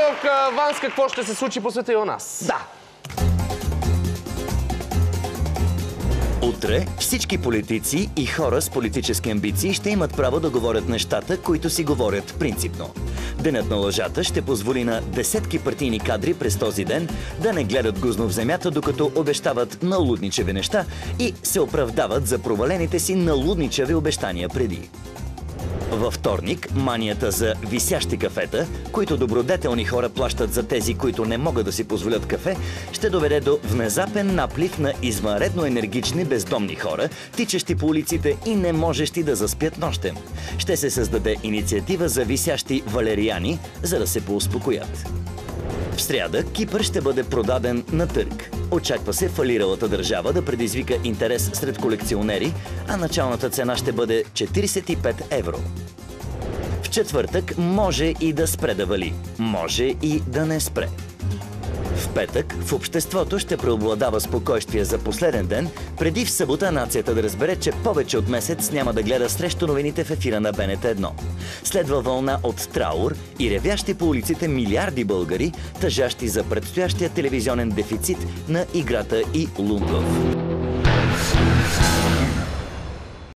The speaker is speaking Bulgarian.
в аванс какво ще се случи по света и у нас. Да. Утре всички политици и хора с политически амбиции ще имат право да говорят нещата, които си говорят принципно. Денят на лъжата ще позволи на десетки партийни кадри през този ден да не гледат гузно в земята, докато обещават налудничеви неща и се оправдават за провалените си налудничеви обещания преди. Във вторник, манията за висящи кафета, които добродетелни хора плащат за тези, които не могат да си позволят кафе, ще доведе до внезапен наплив на извънредно енергични бездомни хора, тичащи по улиците и не можещи да заспят нощем. Ще се създаде инициатива за висящи валериани, за да се поуспокоят. В сряда Кипър ще бъде продаден на търг. Очаква се фалиралата държава да предизвика интерес сред колекционери, а началната цена ще бъде 45 евро. В четвъртък може и да спре да вали, може и да не спре. В петък в обществото ще преобладава спокойствие за последен ден, преди в събота нацията да разбере, че повече от месец няма да гледа срещу новините в ефира на БНТ1. Следва вълна от траур и ревящи по улиците милиарди българи, тъжащи за предстоящия телевизионен дефицит на играта и Лунгов.